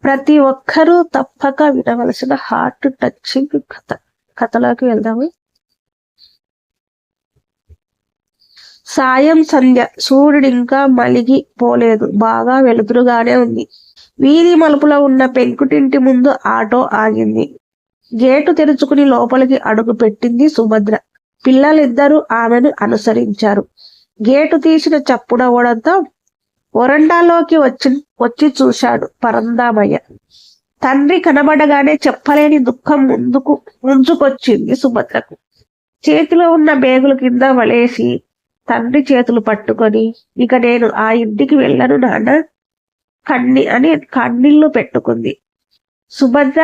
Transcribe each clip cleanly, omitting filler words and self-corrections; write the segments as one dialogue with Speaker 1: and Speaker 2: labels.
Speaker 1: ప్రతి ఒక్కరూ తప్పక వినవలసిన హార్ట్ టచింగ్ కథలోకి వెళ్దాము. సాయం సంధ్య. సూర్యుడు ఇంకా మలిగి పోలేదు, బాగా వెలుతురుగానే ఉంది. వీధి మలుపులో ఉన్న పెంకుటింటి ముందు ఆటో ఆగింది. గేటు తెరుచుకుని లోపలికి అడుగు పెట్టింది సుభద్ర. పిల్లలిద్దరూ ఆమెను అనుసరించారు. గేటు తీసిన చప్పుడవడంతో వరండాలోకి వచ్చి చూశాడు పరందామయ్య. తండ్రి కనబడగానే చెప్పలేని దుఃఖం ముంచుకొచ్చింది సుభద్రకు. చేతిలో ఉన్న బేగుల కింద వలేసి తండ్రి చేతులు పట్టుకొని, ఇక నేను ఆ ఇంటికి వెళ్ళను నాన్న అని కన్నీళ్లు పెట్టుకుంది. సుభద్ర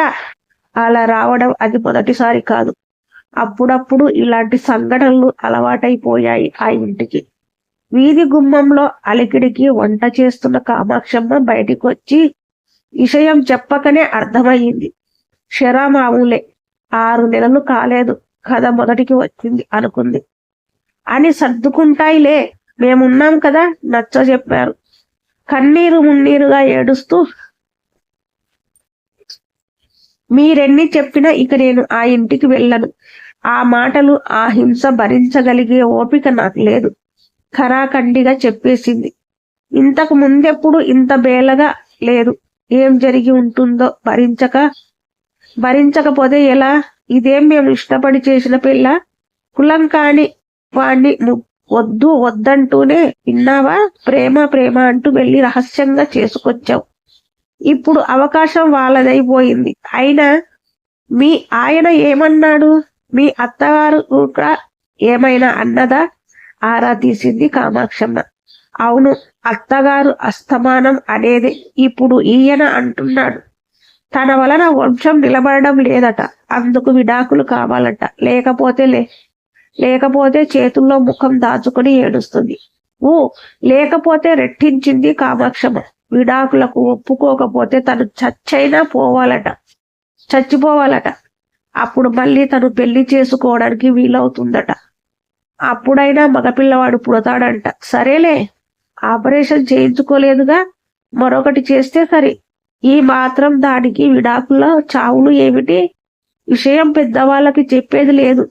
Speaker 1: అలా రావడం అది మొదటిసారి కాదు. అప్పుడప్పుడు ఇలాంటి సంఘటనలు అలవాటైపోయాయి ఆ ఇంటికి. వీధి గుమ్మంలో అలికిడికి వంట చేస్తున్న కామాక్షమ్మ బయటికి వచ్చి విషయం చెప్పకనే అర్థమయ్యింది. షరా మామూలే, 6 నెలలు కాలేదు, కథ మొదటికి వచ్చింది అనుకుంది. అని సర్దుకుంటాయిలే, మేమున్నాం కదా నచ్చ చెప్పారు. కన్నీరు మున్నీరుగా ఏడుస్తూ, మీరెన్ని చెప్పినా ఇక నేను ఆ ఇంటికి వెళ్ళను. ఆ మాటలు, ఆ హింస భరించగలిగే ఓపిక నాకు లేదు, ఖరాఖండిగా చెప్పేసింది. ఇంతకు ముందెప్పుడు ఇంత బేలగా లేదు. ఏం జరిగి ఉంటుందో భరించకపోతే ఎలా? ఇదేం మేము ఇష్టపడి చేసిన పిల్ల? కులం కాని వాణ్ణి వద్దంటూనే విన్నావా? ప్రేమ ప్రేమ అంటూ వెళ్ళి రహస్యంగా చేసుకొచ్చావు. ఇప్పుడు అవకాశం వాళ్ళదైపోయింది. అయినా మీ ఆయన ఏమన్నాడు? మీ అత్తగారు కూడా ఏమైనా అన్నదా? ఆరా తీసింది కామాక్షమ్మ. అవును, అత్తగారు అస్తమానం అనేది. ఇప్పుడు ఈయన అంటున్నాడు తన వలన వంశం నిలబడడం లేదట, అందుకు విడాకులు కావాలట. లేకపోతే చేతుల్లో ముఖం దాచుకుని ఏడుస్తుంది. లేకపోతే రెట్టించింది కామాక్షమ్మ. విడాకులకు ఒప్పుకోకపోతే తను చచ్చిపోవాలట. అప్పుడు మళ్ళీ తను పెళ్లి చేసుకోవడానికి వీలవుతుందట. అప్పుడైనా మగపిల్లవాడు పుడతాడంట. సరేలే, ఆపరేషన్ చేయించుకోలేదుగా, మరొకటి చేస్తే సరి. ఈ మాత్రం దానికి విడాకుల చావులు ఏమిటి? విషయం పెద్దవాళ్ళకి చెప్పేది లేదు,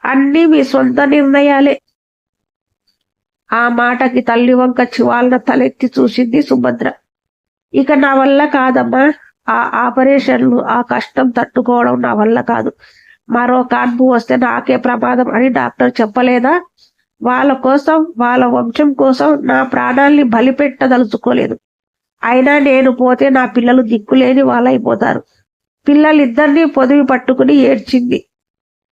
Speaker 1: అన్నీ మీ సొంత నిర్ణయాలే. ఆ మాటకి తల్లి వంక చివాలన తలెత్తి చూసింది సుభద్ర. ఇక నా వల్ల కాదమ్మా, ఆ ఆపరేషన్లు, ఆ కష్టం తట్టుకోవడం నా వల్ల కాదు. మరో కాన్పు వస్తే నాకే ప్రమాదం అని డాక్టర్ చెప్పలేదా? వాళ్ళ కోసం, వాళ్ళ వంశం కోసం నా ప్రాణాల్ని బలిపెట్టదలుచుకోలేదు. అయినా నేను పోతే నా పిల్లలు దిక్కులేని వాళ్ళైపోతారు. పిల్లలిద్దరినీ పొదివి పట్టుకుని ఏడ్చింది.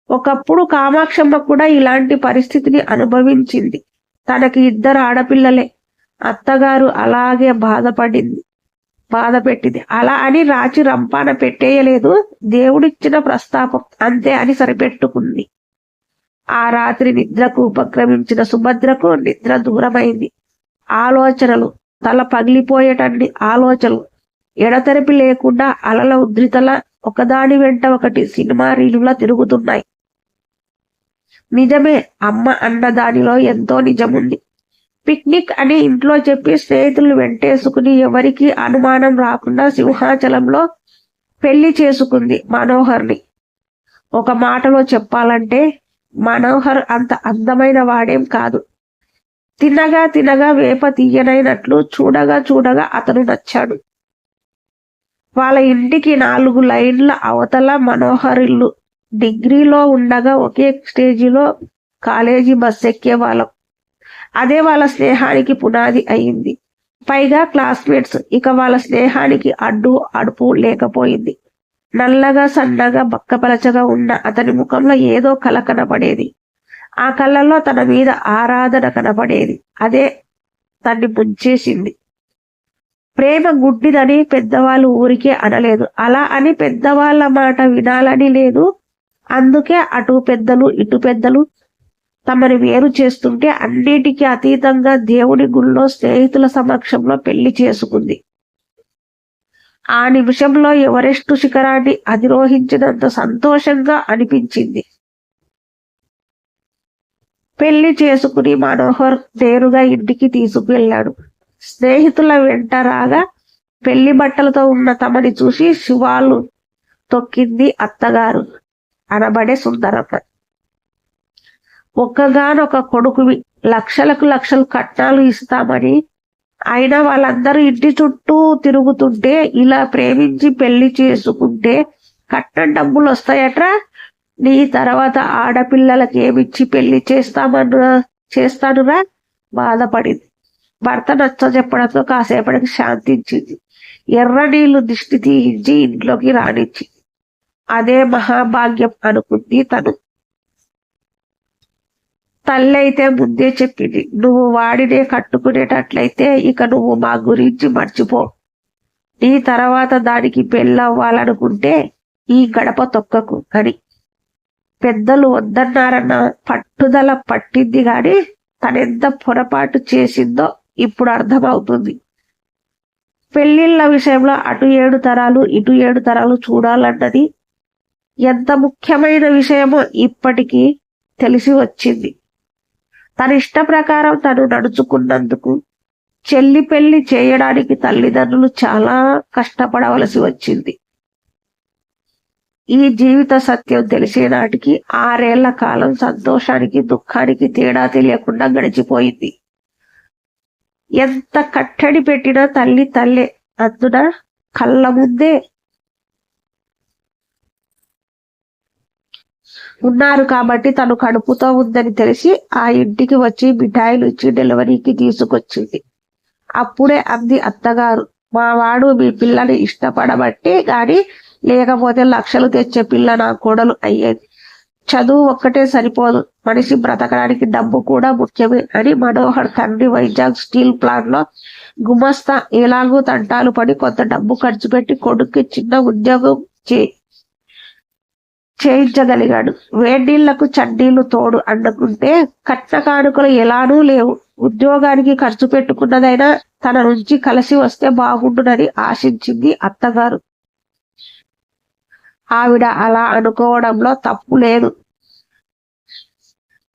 Speaker 1: ఒకప్పుడు కామాక్షమ్మ కూడా ఇలాంటి పరిస్థితిని అనుభవించింది. తనకి 2 ఆడపిల్లలే. అత్తగారు అలాగే బాధపెట్టింది. అలా అని రాచి రంపాన పెట్టేయలేదు, దేవుడిచ్చిన ప్రస్తాపం అంతే అని సరిపెట్టుకుంది. ఆ రాత్రి నిద్రకు ఉపక్రమించిన సుభద్రకు నిద్ర దూరమైంది. ఆలోచనలు, తల పగిలిపోయేటన్ని ఆలోచనలు ఎడతెరిపి లేకుండా అలల ఉద్రితల ఒకదాని వెంట ఒకటి సినిమా రీలులా తిరుగుతున్నాయి. నిజమే, అమ్మ అన్న దానిలో ఎంతో నిజముంది. పిక్నిక్ అని ఇంట్లో చెప్పి స్నేహితులు వెంటేసుకుని ఎవరికి అనుమానం రాకుండా సింహాచలంలో పెళ్లి చేసుకుంది మనోహర్ని. ఒక మాటలో చెప్పాలంటే మనోహర్ అంత అందమైన వాడేం కాదు. తినగా వేప తీయనైనట్లు చూడగా అతను నచ్చాడు. వాళ్ళ ఇంటికి 4 లైన్ల అవతల మనోహర్ ఇల్లు. డిగ్రీలో ఉండగా ఒకే స్టేజిలో కాలేజీ బస్ ఎక్కేవాళ్ళం. అదే వాళ్ళ స్నేహానికి పునాది అయింది. పైగా క్లాస్మేట్స్. ఇక వాళ్ళ స్నేహానికి అడుపు లేకపోయింది. నల్లగా, సన్నగా, బక్కపలచగా ఉన్న అతని ముఖంలో ఏదో కల కనపడేది. ఆ కళ్ళల్లో తన మీద ఆరాధన కనపడేది. అదే తన్ని ముంచేసింది. ప్రేమ గుడ్డిదని పెద్దవాళ్ళు ఊరికే అనలేదు. అలా అని పెద్దవాళ్ళ మాట వినాలని లేదు. అందుకే అటు పెద్దలు ఇటు పెద్దలు తమని వేరు చేస్తుంటే అన్నిటికీ అతీతంగా దేవుడి గుళ్ళో స్నేహితుల సమక్షంలో పెళ్లి చేసుకుంది. ఆ నిమిషంలో ఎవరెస్టు శిఖరాన్ని అధిరోహించినంత సంతోషంగా అనిపించింది. పెళ్లి చేసుకుని మనోహర్ నేరుగా ఇంటికి తీసుకువెళ్ళాడు. స్నేహితుల వెంట రాగా పెళ్లి బట్టలతో ఉన్న తమని చూసి శివాలు తొక్కింది అత్తగారు అనబడే సుందరమ్మ. ఒక్కగానొక కొడుకువి, లక్షలకు లక్షలు కట్నాలు ఇస్తామని అయినా వాళ్ళందరూ ఇంటి చుట్టూ తిరుగుతుంటే ఇలా ప్రేమించి పెళ్లి చేసుకుంటే కట్నం డబ్బులు వస్తాయట్రా, నీ తర్వాత ఆడపిల్లలకి ఏమిచ్చి పెళ్లి చేస్తానురా బాధపడింది. భర్త నచ్చ చెప్పడంతో కాసేపటికి శాంతించింది. ఎర్ర నీళ్లు దిష్టి తీయించి ఇంట్లోకి రానిచ్చింది. అదే మహాభాగ్యం అనుకుంది తను. తల్లి అయితే ముందే చెప్పింది, నువ్వు వాడినే కట్టుకునేటట్లయితే ఇక నువ్వు మా గురించి మర్చిపో. నీ తర్వాత దానికి పెళ్ళవ్వాలనుకుంటే ఈ గడప తొక్కకు అని. పెద్దలు వద్దన్నారన్న పట్టుదల పట్టింది గాని తనెంత పొరపాటు చేసిందో ఇప్పుడు అర్థమవుతుంది. పెళ్లిళ్ళ విషయంలో అటు 7 తరాలు ఇటు 7 తరాలు చూడాలన్నది ఎంత ముఖ్యమైన విషయమో ఇప్పటికీ తెలిసి వచ్చింది. తన ఇష్ట ప్రకారం తను నడుచుకున్నందుకు చెల్లి పెళ్లి చేయడానికి తల్లిదండ్రులు చాలా కష్టపడవలసి వచ్చింది. ఈ జీవిత సత్యం తెలిసే నాటికి 6 ఏళ్ల కాలం సంతోషానికి దుఃఖానికి తేడా తెలియకుండా గడిచిపోయింది. ఎంత కట్టడి పెట్టినా తల్లి తల్లే, అందున కళ్ళ ముందే ఉన్నారు కాబట్టి తను కడుపుతో ఉందని తెలిసి ఆ ఇంటికి వచ్చి మిఠాయిలు ఇచ్చి డెలివరీకి తీసుకొచ్చింది. అప్పుడే అంది అత్తగారు, మా వాడు మీ పిల్లని ఇష్టపడబట్టి గాని లేకపోతే లక్షలు తెచ్చే పిల్ల నా కోడలు అయ్యేది. చదువు ఒక్కటే సరిపోదు, మనిషి బ్రతకడానికి డబ్బు కూడా ముఖ్యమే అని మనోహర్ తండ్రి వైజాగ్ స్టీల్ ప్లాంట్ లో గుమస్తా ఎలాగూ తంటాలు పడి కొంత డబ్బు ఖర్చు పెట్టి కొడుక్కి చిన్న ఉద్యోగం చేయించగలిగాడు. వేడిళ్లకు చడ్డీలు తోడు అండుకుంటే కట్న కానుకలు ఎలానూ లేవు. ఉద్యోగానికి ఖర్చు పెట్టుకున్నదైనా తన నుంచి కలిసి వస్తే బాగుండునని ఆశించింది అత్తగారు. ఆవిడ అలా అనుకోవడంలో తప్పు లేదు.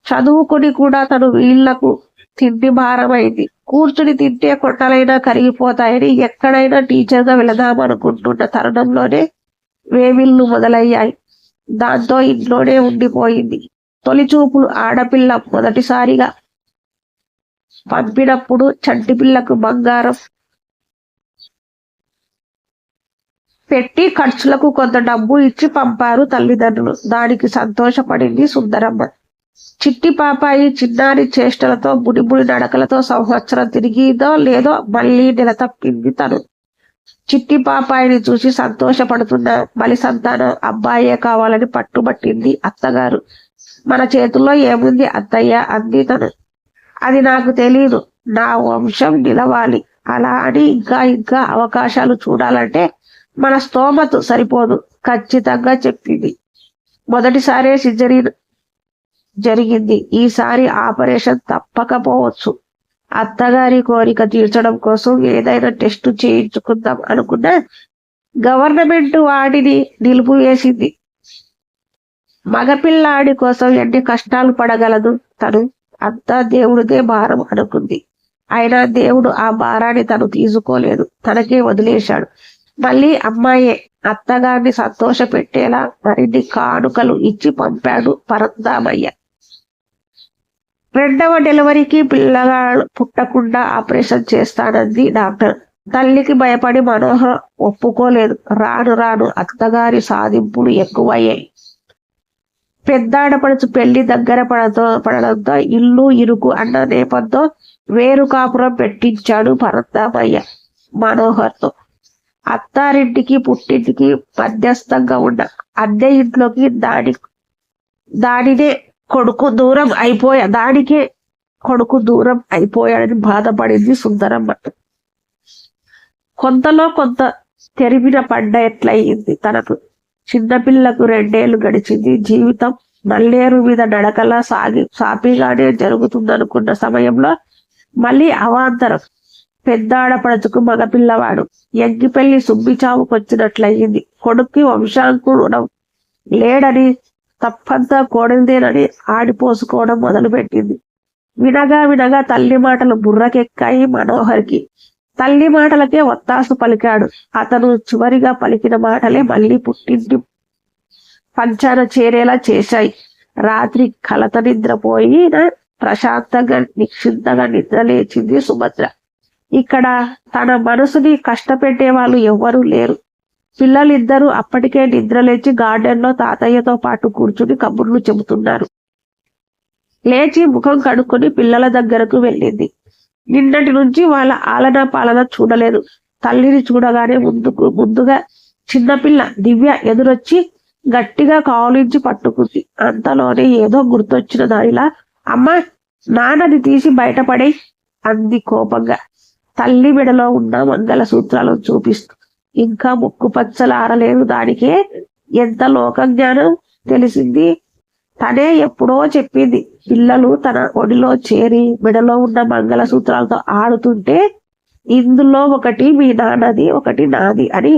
Speaker 1: చదువుకుని కూడా తను వీళ్లకు తిండి భారమైంది. కూర్చుని తింటే కొండలైనా కరిగిపోతాయని ఎక్కడైనా టీచర్గా వెళదామనుకుంటున్న తరుణంలోనే వేవిళ్ళు మొదలయ్యాయి. దాంతో ఇంట్లోనే ఉండిపోయింది. తొలి చూపులు ఆడపిల్ల మొదటిసారిగా పంపినప్పుడు చంటి పిల్లకు బంగారం పెట్టి ఖర్చులకు కొంత డబ్బు ఇచ్చి పంపారు తల్లిదండ్రులు. దానికి సంతోషపడింది సుందరమ్మ. చిట్టి పాపాయి చిన్నారి చేష్టలతో బుడిబుడి నడకలతో సంవత్సరం తిరిగిదో లేదో మళ్ళీ నెల తప్పింది తను. చిట్టి పాపాయిని చూసి సంతోషపడుతున్న బలి సంతానం అబ్బాయే కావాలని పట్టుబట్టింది అత్తగారు. మన చేతుల్లో ఏముంది అత్తయ్య అంది తను. అది నాకు తెలీదు, నా వంశం నిలవాలి, అలా అని ఇంకా ఇంకా అవకాశాలు చూడాలంటే మన స్తోమత సరిపోదు ఖచ్చితంగా చెప్పింది. మొదటిసారే సిజరీన్ జరిగింది, ఈసారి ఆపరేషన్ తప్పకపోవచ్చు. అత్తగారి కోరిక తీర్చడం కోసం ఏదైనా టెస్టు చేయించుకుందాం అనుకున్నా గవర్నమెంట్ వాడిని నిలిపివేసింది. మగపిల్లాడి కోసం ఎన్ని కష్టాలు పడగలదు తను, అంతా దేవుడిదే భారం అనుకుంది. అయినా దేవుడు ఆ భారాన్ని తను తీసుకోలేదు, తనకే వదిలేశాడు. మళ్ళీ అమ్మాయే. అత్తగారిని సంతోష పెట్టేలా మరిన్ని కానుకలు ఇచ్చి పంపాడు పరందామయ్య. 2వ డెలివరీకి పిల్లగాడు పుట్టకుండా ఆపరేషన్ చేస్తానంది డాక్టర్. తల్లికి భయపడి మనోహర్ ఒప్పుకోలేదు. రాను రాను అత్తగారి సాధింపులు ఎక్కువయ్యాయి. పెద్దాడపడుచు పెళ్లి దగ్గర పడడంతో ఇల్లు ఇరుకు అన్న నేపథ్యంతో వేరు కాపురం పెట్టించాడు పరందామయ్య మనోహర్తో. అత్తారింటికి పుట్టింటికి మధ్యస్థంగా ఉన్న అద్దె ఇంట్లోకి దానికే కొడుకు దూరం అయిపోయాడని బాధపడింది సుందరమ్మ. కొంతలో కొంత తెరిమిన పడ్డ ఎట్లయింది తనకు. చిన్నపిల్లకు 2 ఏళ్లు గడిచింది. జీవితం నల్లేరు మీద నడకలా సాపిగానే జరుగుతుందనుకున్న సమయంలో మళ్ళీ అవాంతరం. పెద్దాడపడచుకు మగపిల్లవాడు. ఎంగిపెళ్లి సుబ్బిచావుకొచ్చినట్లయింది. కొడుక్కి వంశాంకురం లేడని, తప్పంతా కోడలిదేనని ఆడిపోసుకోవడం మొదలుపెట్టింది. వినగా వినగా తల్లి మాటలు బుర్రకెక్కాయి మనోహర్కి. తల్లి మాటలకే ఒత్తాసు పలికాడు. అతను చివరిగా పలికిన మాటలే మళ్ళీ పుట్టింటి పంచాన చేరేలా చేశాయి. రాత్రి కలత నిద్రపోయిన ప్రశాంతంగా నిశ్చింతగా నిద్రలేచింది సుభద్ర. ఇక్కడ తన మనసుని కష్టపెట్టే వాళ్ళు ఎవ్వరూ లేరు. పిల్లలిద్దరూ అప్పటికే నిద్రలేచి గార్డెన్ లో తాతయ్యతో పాటు కూర్చుని కబుర్లు చెబుతున్నారు. లేచి ముఖం కడుక్కొని పిల్లల దగ్గరకు వెళ్ళింది. నిన్నటి నుంచి వాళ్ళ ఆలనా పాలన చూడలేదు. తల్లిని చూడగానే ముందుగా చిన్నపిల్ల దివ్య ఎదురొచ్చి గట్టిగా కావులించి పట్టుకుంది. అంతలోనే ఏదో గుర్తొచ్చిన దానిలా, అమ్మ, నాన్నది తీసి బయటపడే అంది కోపంగా, తల్లి మెడలో ఉన్న మంగళసూత్రాలను చూపిస్తూ. ఇంకా ముక్కు పచ్చలారలేదు దానికే ఎంత లోకజ్ఞానం తెలిసింది. తనే ఎప్పుడో చెప్పింది, పిల్లలు తన ఒడిలో చేరి మెడలో ఉన్న మంగళసూత్రాలతో ఆడుతుంటే ఇందులో ఒకటి మీ నాన్నది, ఒకటి నాది అని.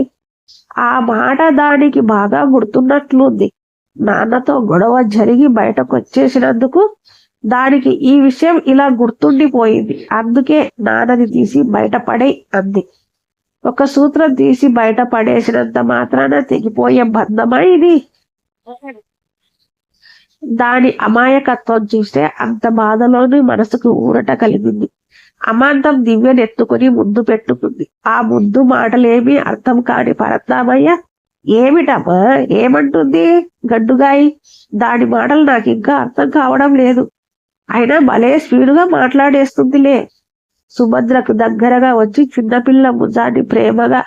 Speaker 1: ఆ మాట దానికి బాగా గుర్తున్నట్లుంది. నాన్నతో గొడవ జరిగి బయటకు వచ్చేసినందుకు దానికి ఈ విషయం ఇలా గుర్తుండిపోయింది. అందుకే నాన్నది తీసి బయటపడే అంది. ఒక సూత్రం తీసి బయట పడేసినంత మాత్రాన తెగిపోయే బంధమా ఇది? దాని అమాయకత్వం చూస్తే అంత బాధలోని మనసుకు ఊరట కలిగింది. అమాంతం దివ్యనెత్తుకుని ముందు పెట్టుకుంది. ఆ ముందు మాటలేమీ అర్థం కాని పరద్దామయ్య, ఏమిటమ్మా, ఏమంటుంది గడ్డుగాయి? దాని మాటలు నాకు ఇంకా అర్థం కావడం లేదు. అయినా భలే స్పీడుగా మాట్లాడేస్తుందిలే. సుభద్రకు దగ్గరగా వచ్చి చిన్నపిల్ల భుజాన్ని ప్రేమగా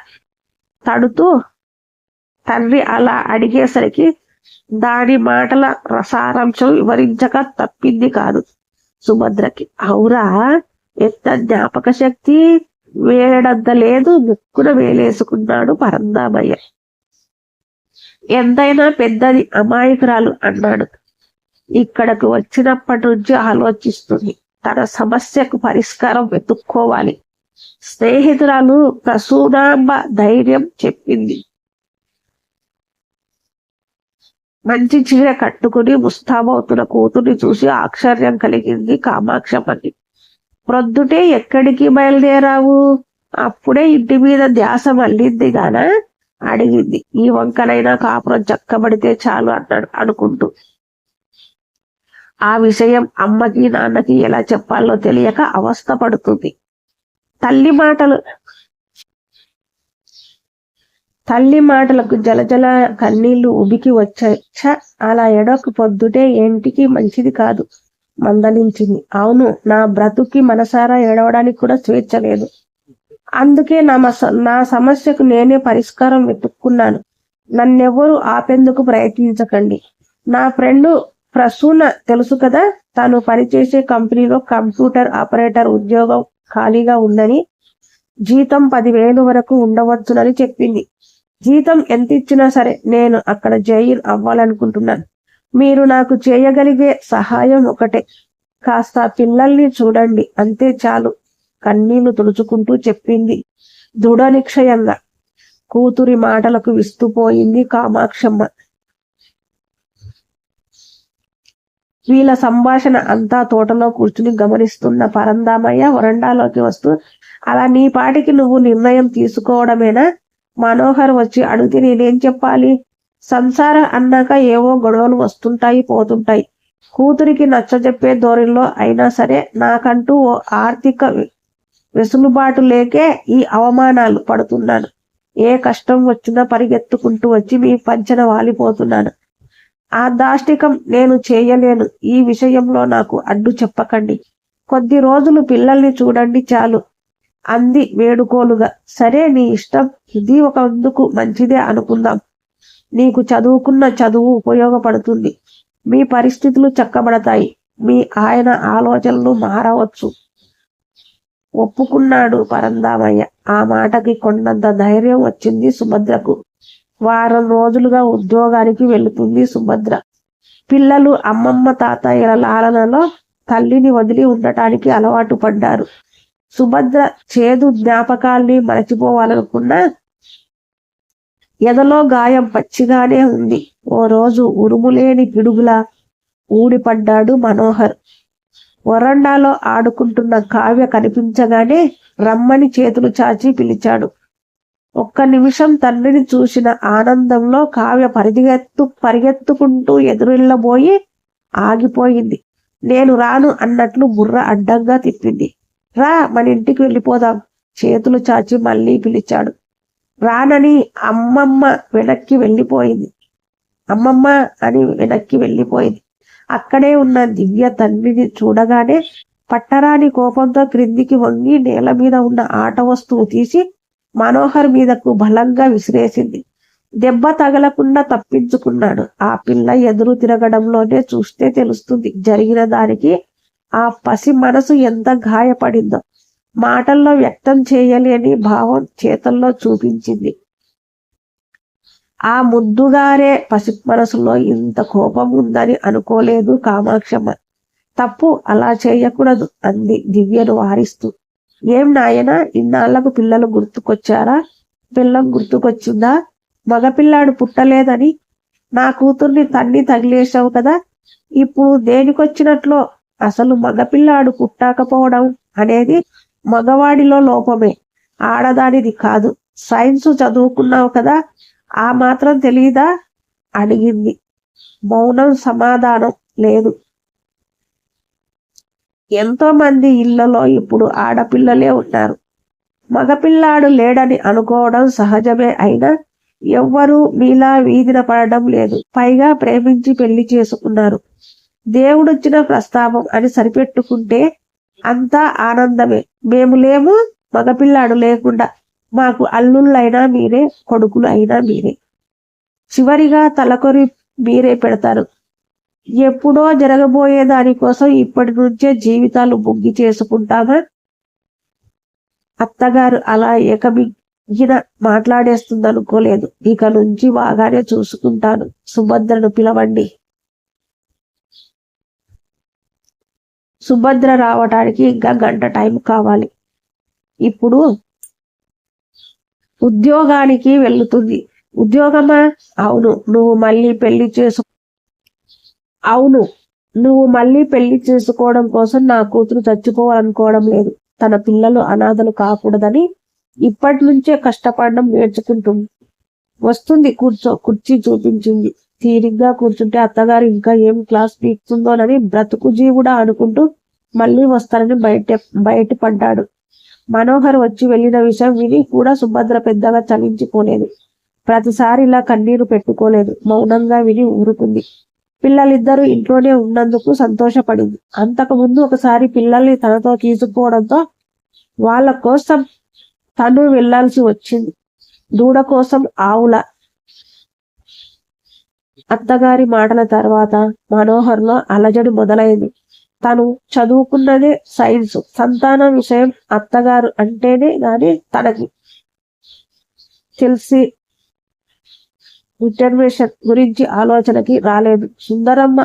Speaker 1: తడుతూ తండ్రి అలా అడిగేసరికి దాని మాటల రసారాంశం వివరించక తప్పింది కాదు సుభద్రకి. అవురా, ఎంత జ్ఞాపక శక్తి! వేడంత లేదు, ముక్కున వేలేసుకున్నాడు పరందామయ్య. ఎంతైనా పెద్దది, అమాయకురాలు అన్నాడు. ఇక్కడకు వచ్చినప్పటి నుంచి ఆలోచిస్తుంది. తన సమస్యకు పరిష్కారం వెతుక్కోవాలి. స్నేహితురాలు ప్రసూనాంబ ధైర్యం చెప్పింది. మంచి చీర కట్టుకుని ముస్తాబవుతున్న కూతుర్ని చూసి ఆశ్చర్యం కలిగింది కామాక్షమ్మకి. ప్రొద్దుటే ఎక్కడికి బయలుదేరావు? అప్పుడే ఇంటి మీద ధ్యాస మళ్ళింది గానా అడిగింది. ఈ వంకనైనా కాపురం చక్కబడితే చాలు అన్నాడు అనుకుంటూ. ఆ విషయం అమ్మకి నాన్నకి ఎలా చెప్పాలో తెలియక అవస్థ పడుతుంది. తల్లి మాటలకు జలజల కన్నీళ్లు ఉబికి వచ్చాయి. అలా ఎడొక పొద్దుటే ఏంటికి మంచిది కాదు మందలించింది. అవును, నా బ్రతుక్కి మనసారా ఏడవడానికి కూడా స్వేచ్ఛ లేదు. అందుకే నా సమస్యకు నేనే పరిష్కారం వెతుక్కున్నాను. నన్నెవ్వరూ ఆపేందుకు ప్రయత్నించకండి. నా ఫ్రెండ్ ప్రసూన తెలుసు కదా, తను పనిచేసే కంపెనీలో కంప్యూటర్ ఆపరేటర్ ఉద్యోగం ఖాళీగా ఉందని, జీతం 10,000 వరకు ఉండవచ్చునని చెప్పింది. జీతం ఎంత ఇచ్చినా సరే నేను అక్కడ జాయిన్ అవ్వాలనుకుంటున్నాను. మీరు నాకు చేయగలిగే సహాయం ఒకటే, కాస్త పిల్లల్ని చూడండి, అంతే చాలు కన్నీళ్లు తుడుచుకుంటూ చెప్పింది దృఢ నిశ్చయంగా. కూతురి మాటలకు విస్తుపోయింది కామాక్షమ్మ. వీళ్ళ సంభాషణ అంతా తోటలో కూర్చుని గమనిస్తున్న పరందామయ్య వరండాలోకి వస్తూ, అలా నీ పాటికి నువ్వు నిర్ణయం తీసుకోవడమేనా? మనోహర్ వచ్చి అడిగితే నేనేం చెప్పాలి? సంసారం అన్నాక ఏవో గొడవలు వస్తుంటాయి, పోతుంటాయి. కూతురికి నచ్చజెప్పే ధోరణిలో అయినా సరే నాకంటూ ఓ ఆర్థిక వెసులుబాటు లేకే ఈ అవమానాలు పడుతున్నాను. ఏ కష్టం వచ్చినా పరిగెత్తుకుంటూ వచ్చి మీ పంచన వాలిపోతున్నాను. ఆ దాష్టికం నేను చేయలేను. ఈ విషయంలో నాకు అడ్డు చెప్పకండి. కొద్ది రోజులు పిల్లల్ని చూడండి చాలు అంది వేడుకోలుగా. సరే, నీ ఇష్టం. ఇది ఒకందుకు మంచిదే అనుకుందాం. నీకు చదువుకున్న చదువు ఉపయోగపడుతుంది. మీ పరిస్థితులు చక్కబడతాయి. మీ ఆయన ఆలోచనలు మారవచ్చు. ఒప్పుకున్నాడు పరందామయ్య. ఆ మాటకి కొండంత ధైర్యం వచ్చింది సుభద్రకు. వారం రోజులుగా ఉద్యోగానికి వెళుతుంది సుభద్ర. పిల్లలు అమ్మమ్మ తాతయ్యల లాలనలో తల్లిని వదిలి ఉండటానికి అలవాటు పడ్డారు. సుభద్ర చేదు జ్ఞాపకాల్ని మరచిపోవాలనుకున్నా ఎదలో గాయం పచ్చిగానే ఉంది. ఓ రోజు ఉరుములేని పిడుగులా ఊడిపడ్డాడు మనోహర్. వరండాలో ఆడుకుంటున్న కావ్య కనిపించగానే రమ్మని చేతులు చాచి పిలిచాడు. ఒక్క నిమిషం తండ్రిని చూసిన ఆనందంలో కావ్య పరిగెత్తుకుంటూ ఎదురెళ్ళబోయి ఆగిపోయింది. నేను రాను అన్నట్లు బుర్ర అడ్డంగా తిప్పింది. రా, మన ఇంటికి వెళ్ళిపోదాం. చేతులు చాచి మళ్ళీ పిలిచాడు. రానని అమ్మమ్మ వెనక్కి వెళ్ళిపోయింది. అమ్మమ్మ అని వెనక్కి వెళ్ళిపోయింది. అక్కడే ఉన్న దివ్య తండ్రిని చూడగానే పట్టరాని కోపంతో క్రిందికి వంగి నేల మీద ఉన్న ఆట వస్తువు తీసి మనోహర్ మీదకు బలంగా విసిరేసింది. దెబ్బ తగలకుండా తప్పించుకున్నాడు. ఆ పిల్ల ఎదురు తిరగడంలోనే చూస్తే తెలుస్తుంది జరిగిన దానికి ఆ పసి మనసు ఎంత గాయపడిందో. మాటల్లో వ్యక్తం చేయలేని భావం చేతల్లో చూపించింది. ఆ ముద్దుగారే పసి మనసులో ఇంత కోపం ఉందని అనుకోలేదు కామాక్షమ్మ. తప్పు, అలా చేయకూడదు అంది దివ్యను వారిస్తూ. ఏం నాయనా, ఇన్నాళ్లకు పిల్లలు గుర్తుకొచ్చారా? పిల్లం గుర్తుకొచ్చిందా? మగపిల్లాడు పుట్టలేదని నా కూతుర్ని తగిలేశావు కదా, ఇప్పుడు దేనికొచ్చినట్లో? అసలు మగపిల్లాడు పుట్టకపోవడం అనేది మగవాడిలో లోపమే, ఆడదానిది కాదు. సైన్స్ చదువుకున్నావు కదా, ఆ మాత్రం తెలీదా? అడిగింది. మౌనం సమాధానం లేదు. ఎంతో మంది ఇళ్లలో ఇప్పుడు ఆడపిల్లలే ఉన్నారు. మగపిల్లాడు లేడని అనుకోవడం సహజమే. అయినా ఎవ్వరూ మీలా వీధిన పడడం లేదు. పైగా ప్రేమించి పెళ్లి చేసుకున్నారు. దేవుడొచ్చిన ప్రస్తావం అని సరిపెట్టుకుంటే అంతా ఆనందమే. మేము లేము మగపిల్లాడు లేకుండా. మాకు అల్లుళ్ళైనా మీరే, కొడుకులు అయినా మీరే. చివరిగా తలకొరి మీరే పెడతారు. ఎప్పుడో జరగబోయే దానికోసం ఇప్పటి నుంచే జీవితాలు బుగ్గి చేసుకుంటామా? అత్తగారు అలా ఏకమిగిన మాట్లాడేస్తుందనుకోలేదు. ఇక నుంచి బాగానే చూసుకుంటాను. సుభద్రను పిలవండి. సుభద్ర రావటానికి ఇంకా గంట టైం కావాలి. ఇప్పుడు ఉద్యోగానికి వెళ్తుంది. ఉద్యోగమా? అవును. నువ్వు మళ్ళీ పెళ్లి చేసుకోవడం కోసం నా కూతురు చచ్చిపోవాలనుకోవడం లేదు. తన పిల్లలు అనాథలు కాకూడదని ఇప్పటి నుంచే కష్టపడడం నేర్చుకుంటుంది. వస్తుంది, కూర్చో. కుర్చీ చూపించింది. తీరిగ్గా కూర్చుంటే అత్తగారు ఇంకా ఏం క్లాస్ పీకుతుందోనని బ్రతుకు జీవుడా అనుకుంటూ మళ్ళీ వస్తానని బయటపడ్డాడు. మనోహర్ వచ్చి వెళ్ళిన విషయం విని కూడా సుభద్ర పెద్దగా చలించిపోలేదు. ప్రతిసారి ఇలా కన్నీరు పెట్టుకోలేదు. మౌనంగా విని ఊరుకుంది. పిల్లలిద్దరూ ఇంట్లోనే ఉన్నందుకు సంతోషపడింది. అంతకు ముందు ఒకసారి పిల్లల్ని తనతో తీసుకుపోవడంతో వాళ్ళ కోసం తను వెళ్లాల్సి వచ్చింది. దూడ కోసం ఆవుల. అత్తగారి మాటల తర్వాత మనోహర్లో అలజడి మొదలైంది. తను చదువుకున్నదే సైన్స్. సంతానం విషయం అత్తగారు అంటేనే గాని తనకి తెలిసి రిటర్వేషన్ గురించి ఆలోచనకి రాలేదు. సుందరమ్మ